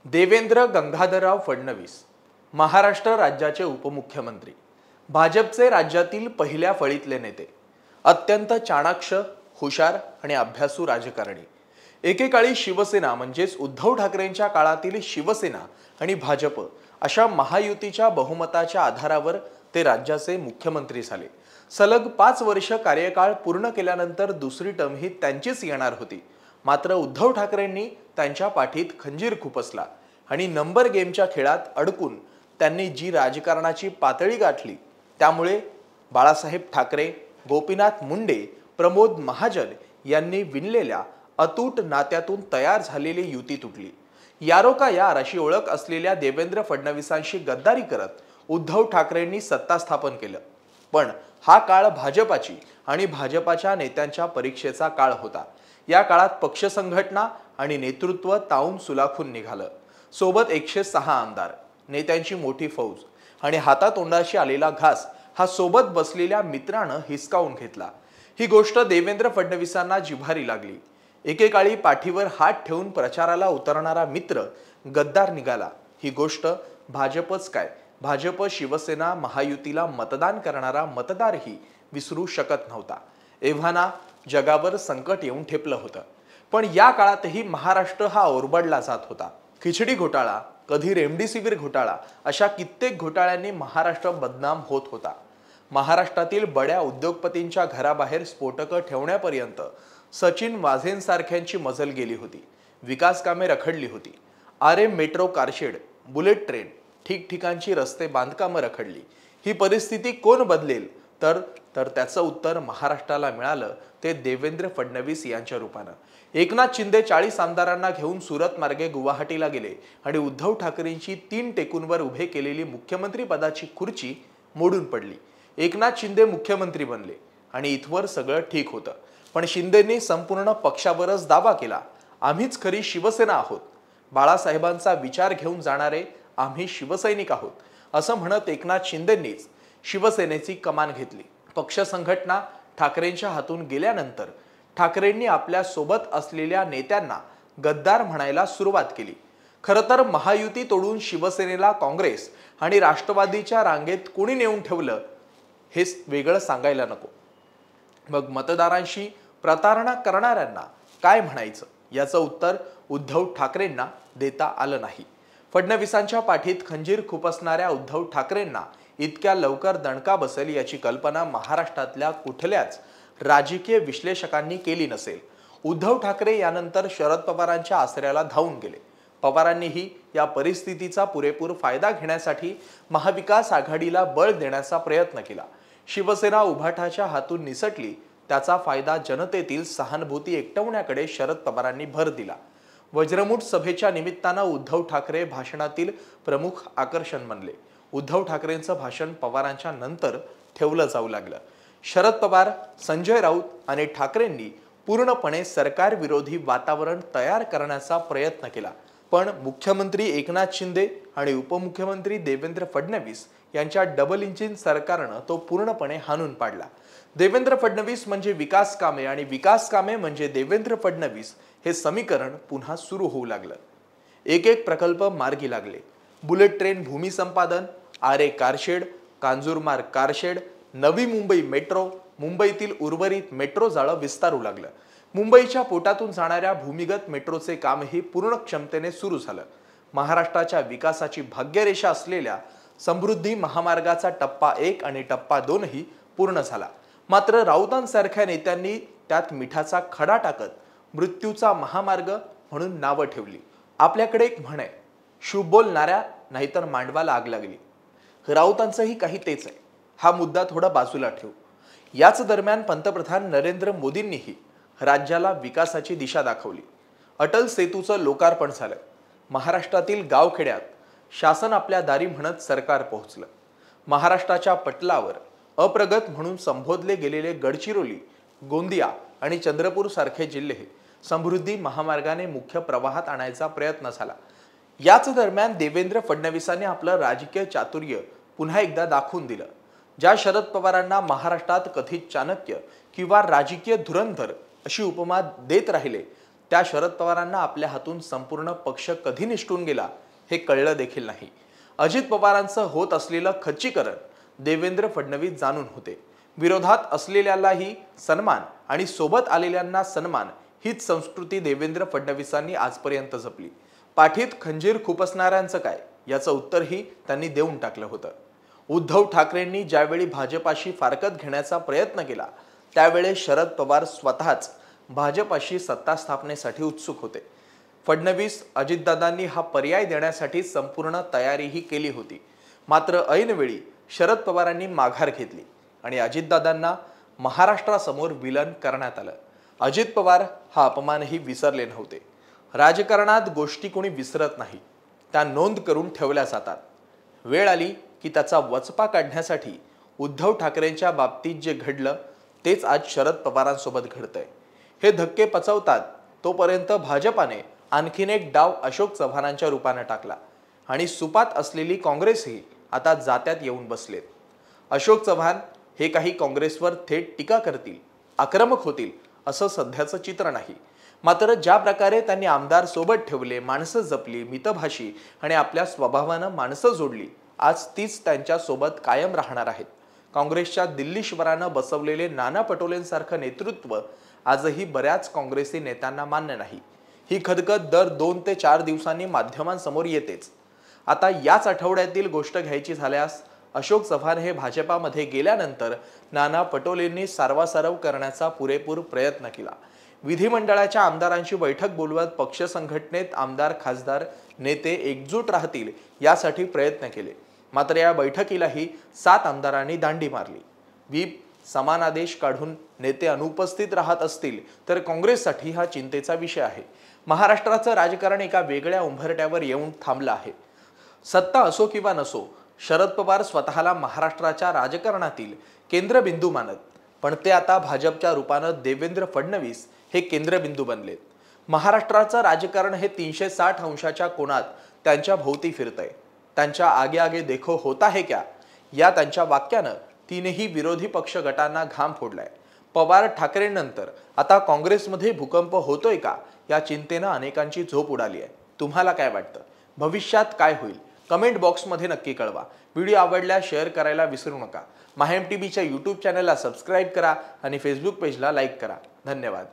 देवेंद्र गंगाधरराव फडणवीस महाराष्ट्र राज्याचे उपमुख्यमंत्री, भाजपचे राज्यातील पहिल्या फळीतले नेते, अत्यंत चाणाक्ष, हुशार आणि अभ्यासू राजकारणी। एकेकाळी शिवसेना म्हणजेच उद्धव ठाकरेंच्या काळातील शिवसेना आणि भाजप अशा महायुतीच्या बहुमताच्या आधारावर ते राज्याचे मुख्यमंत्री झाले। सलग 5 वर्ष कार्यकाळ पूर्ण केल्यानंतर दुसरी टर्म ही त्यांचीच येणार होती। मात्र उद्धव ठाकरेंनी त्यांच्या पाठीत खंजीर खुपसला आणि नंबर गेमच्या खेळात अडकून त्यांनी जी राजकारणाची पातळी गाठली, त्यामुळे बाळासाहेब ठाकरे, गोपीनाथ मुंडे, प्रमोद महाजन यांनी विणलेल्या अतूट नात्यातून तयार झालेली युती तुटली। यारो का यार अशी ओळख असलेल्या देवेंद्र फडणवीसांशी गद्दारी करत उद्धव ठाकरेंनी सत्ता स्थापन केलं। पण हा काळ भाजपाची आणि भाजपाच्या नेत्यांच्या परीक्षेचा काळ होता। या काळात पक्ष संघटना आणि नेतृत्व ताऊन सुलाखून निघालं। सोबत 106 आमदार, नेत्यांची मोठी फौज आणि हातातोंडाशी आलेला घास हा सोबत बसलेल्या मित्रांनं हिसकावून घेतला। ही गोष्ट देवेंद्र फडणवीसांना जिव्हारी लागली। एकेकाळी पाठीवर हात ठेवून प्रचाराला उतरणारा मित्र गद्दार निघाला। ही गोष्ट भाजपच काय, भाजप शिवसेना महायुतीला मतदान करणारा मतदारही विसरू शकत नव्हता। एव्हाना जगावर संकट येऊन ठेपलं होतं। पण या काळातही महाराष्ट्र हा ओरबडला जात होता। खिचडी घोटाळा, कधी रेमडेसिवीर घोटाळा अशा कित्येक घोटाळ्यांनी महाराष्ट्र बदनाम होत होता। महाराष्ट्रातील बड्या उद्योगपतींच्या घराबाहेर स्फोटकं ठेवण्यापर्यंत सचिन वाझेंसारख्यांची मजल गेली होती। विकास कामे रखडली होती। आरएम मेट्रो कारशेड, बुलेट ट्रेन, ठिकठिकाणची रस्ते बांधकामं रखडली। ही परिस्थिती कोण बदलेल तर त्याचं उत्तर महाराष्ट्राला मिळालं ते देवेंद्र फडणवीस यांच्या रूपानं। एकनाथ शिंदे 40 आमदारांना घेऊन सुरत मार्गे गुवाहाटीला गेले आणि उद्धव ठाकरेंची 3 टेकूंवर उभे केलेली मुख्यमंत्री पदाची खुर्ची मोडून पडली। एकनाथ शिंदे मुख्यमंत्री बनले आणि इथवर सगळं ठीक होतं। पण शिंदेंनी संपूर्ण पक्षावरच दावा केला, आम्हीच खरी शिवसेना आहोत, बाळासाहेबांचा विचार घेऊन जाणारे आम्ही शिवसैनिक आहोत, असं म्हणत एकनाथ शिंदेंनीच शिवसेनेची कमान घेतली। पक्ष संघटना ठाकरेंच्या हातून गेल्यानंतर ठाकरेंनी आपल्या सोबत असलेल्या नेत्यांना गद्दार म्हणायला सुरुवात केली। खरं तर महायुती तोडून शिवसेनेला काँग्रेस आणि राष्ट्रवादीच्या रांगेत कोणी नेऊन ठेवलं हे वेगळं सांगायला नको। मग मतदारांशी प्रतारणा करणाऱ्यांना काय म्हणायचं याचं उत्तर उद्धव ठाकरेंना देता आलं नाही। फडणवीसांच्या पाठीत खंजीर खुपसणाऱ्या उद्धव ठाकरेंना इतक्या लवकर दणका बसेल याची कल्पना महाराष्ट्रातल्या कुठल्याच राजकीय विश्लेषकांनी केली नसेल। उद्धव ठाकरे यानंतर शरद पवारांच्या आसऱ्याला धावून गेले। पवारांनीही या परिस्थितीचा पुरेपूर फायदा घेण्यासाठी महाविकास आघाडीला बळ देण्याचा प्रयत्न केला। शिवसेना उभाटाच्या हातून निसटली, त्याचा फायदा जनतेतील सहानुभूती एकटवण्याकडे शरद पवारांनी भर दिला। वज्रमुठ सभेच्या निमित्तानं उद्धव ठाकरे भाषणातील प्रमुख आकर्षण बनले। उद्धव ठाकरेंचं भाषण पवारांच्या नंतर ठेवलं जाऊ लागलं। शरद पवार, संजय राऊत आणि ठाकरेंनी पूर्णपणे सरकार विरोधी वातावरण तयार करण्याचा प्रयत्न केला। पण मुख्यमंत्री एकनाथ शिंदे आणि उपमुख्यमंत्री देवेंद्र फडणवीस यांच्या डबल इंजिन सरकारनं तो पूर्णपणे हाणून पाडला। देवेंद्र फडणवीस म्हणजे विकास कामे आणि विकास कामे म्हणजे देवेंद्र फडणवीस हे समीकरण पुन्हा सुरू होऊ लागलं। एक एक प्रकल्प मार्गी लागले। बुलेट ट्रेन भूमी संपादन, आरे car shed, Kanjurmarg car shed, Navi Mumbai metro, मुंबईतील उर्वरित मेट्रो जाळं विस्तारू लागलं। मुंबईच्या पोटातून जाणाऱ्या भूमिगत मेट्रोचे कामही पूर्ण क्षमतेने सुरू झालं। महाराष्ट्राच्या विकासाची भाग्यरेषा असलेल्या समृद्धी महामार्गाचा टप्पा 1 आणि टप्पा 2 ही पूर्ण झाला। मात्र राऊतांसारख्या नेत्यांनी त्यात मिठाचा खडा टाकत मृत्यूचा महामार्ग म्हणून नावं ठेवली। आपल्याकडे एक म्हण आहे, शुभ बोलणाऱ्या नाहीतर मांडवाला आग लागली। राऊतांचंही काही तेच आहे। हा मुद्दा थोडा बाजूला ठेवू। याच दरम्यान पंतप्रधान नरेंद्र मोदींनीही राज्याला विकासाची दिशा दाखवली। अटल सेतूचं लोकार्पण झालं। महाराष्ट्रातील गावखेड्यात शासन आपल्या दारी म्हणत सरकार पोहोचलं। महाराष्ट्राच्या पटलावर अप्रगत म्हणून संबोधले गेलेले गडचिरोली, गोंदिया आणि चंद्रपूर सारखे जिल्हे समृद्धी महामार्गाने मुख्य प्रवाहात आणायचा प्रयत्न झाला। याच दरम्यान देवेंद्र फडणवीसांनी आपलं राजकीय चातुर्य पुन्हा एकदा दाखवून दिलं। ज्या शरद पवारांना महाराष्ट्रात कथित चाणक्य किंवा राजकीय धुरंधर अशी उपमा देत राहिले, त्या शरद पवारांना आपल्या हातून संपूर्ण पक्ष कधी निष्ठून गेला हे कळलं देखील नाही। अजित पवारांचं होत असलेलं खच्चीकरण देवेंद्र फडणवीस जाणून होते। विरोधात असलेल्यालाही सन्मान आणि सोबत आलेल्यांना सन्मान हीच संस्कृती देवेंद्र फडणवीसांनी आजपर्यंत जपली। पाठीत खंजीर खुपसणाऱ्यांचं काय याचं उत्तरही त्यांनी देऊन टाकलं होतं। उद्धव ठाकरेंनी ज्यावेळी भाजपाशी फारकत घेण्याचा प्रयत्न केला त्यावेळेस शरद पवार स्वतःच भाजपाशी सत्ता स्थापनेसाठी उत्सुक होते। फडणवीस अजितदादांनी हा पर्याय देण्यासाठी संपूर्ण तयारीही केली होती। मात्र ऐनवेळी शरद पवारांनी माघार घेतली आणि अजितदादांना महाराष्ट्रासमोर विलन करण्यात आलं। अजित पवार हा अपमानही विसरले नव्हते। राजकारणात गोष्टी कोणी विसरत नाही, त्या नोंद करून ठेवल्या जातात। वेळ आली की त्याचा वचपा काढण्यासाठी उद्धव ठाकरेंच्या बाबतीत जे घडलं तेच आज शरद पवारांसोबत घडतंय। हे धक्के पचवतात तोपर्यंत भाजपाने आणखीन एक डाव अशोक चव्हाणांच्या रूपाने टाकला आणि सुपात असलेली काँग्रेसही आता जात्यात येऊन बसलेत। अशोक चव्हाण हे काही काँग्रेसवर थेट टीका करतील, आक्रमक होतील असं सध्याचं चित्र नाही। मात्र ज्या प्रकारे त्यांनी आमदार सोबत ठेवले, माणसं जपली, मितभाषी आणि आपल्या स्वभावानं माणसं जोडली, आज तीच त्यांच्या सोबत कायम राहणार आहेत। काँग्रेसच्या दिल्लीश्वरानं बसवलेले नाना पटोलेंसारखं नेतृत्व आजही बऱ्याच काँग्रेसी नेत्यांना मान्य नाही। ही खदखद दर 2 ते 4 दिवसांनी माध्यमांसमोर येतेच। आता याच आठवड्यातील गोष्ट घ्यायची झाल्यास अशोक चव्हाण हे भाजपामध्ये गेल्यानंतर नाना पटोलेंनी सारवासारव करण्याचा पुरेपूर प्रयत्न केला। विधिमंडळाच्या आमदारांची बैठक बोलवत पक्ष संघटनेत आमदार, खासदार, नेते एकजूट राहतील यासाठी प्रयत्न केले। मात्र या बैठकीलाही 7 आमदारांनी दांडी मारली। व्हीप समान आदेश काढून नेते अनुपस्थित राहत असतील तर काँग्रेससाठी हा चिंतेचा विषय आहे। महाराष्ट्राचं राजकारण एका वेगळ्या उंबरठ्यावर येऊन थांबलं आहे। सत्ता असो किंवा नसो, शरद पवार स्वतःला महाराष्ट्राच्या राजकारणातील केंद्रबिंदू मानत, पण ते आता भाजपच्या रूपानं देवेंद्र फडणवीस हे केंद्रबिंदू बनलेत। महाराष्ट्राचं राजकारण हे 360 अंशाच्या कोनात त्यांच्या भोवती फिरतंय। त्यांच्या आगे आगे देखो होता है क्या या त्यांच्या वाक्यानं तीनही विरोधी पक्ष गटांना घाम फोडलाय। पवार ठाकरेंनंतर आता काँग्रेसमध्ये भूकंप होतोय का या चिंतेनं अनेकांची झोप उडाली आहे। तुम्हाला काय वाटतं? भविष्यात काय होईल? कमेंट बॉक्समध्ये नक्की कळवा। व्हिडिओ आवडल्यास शेअर करायला विसरू नका। माहेम टीव्हीच्या YouTube चॅनलला सबस्क्राईब करा आणि फेसबुक पेजला लाईक करा। धन्यवाद।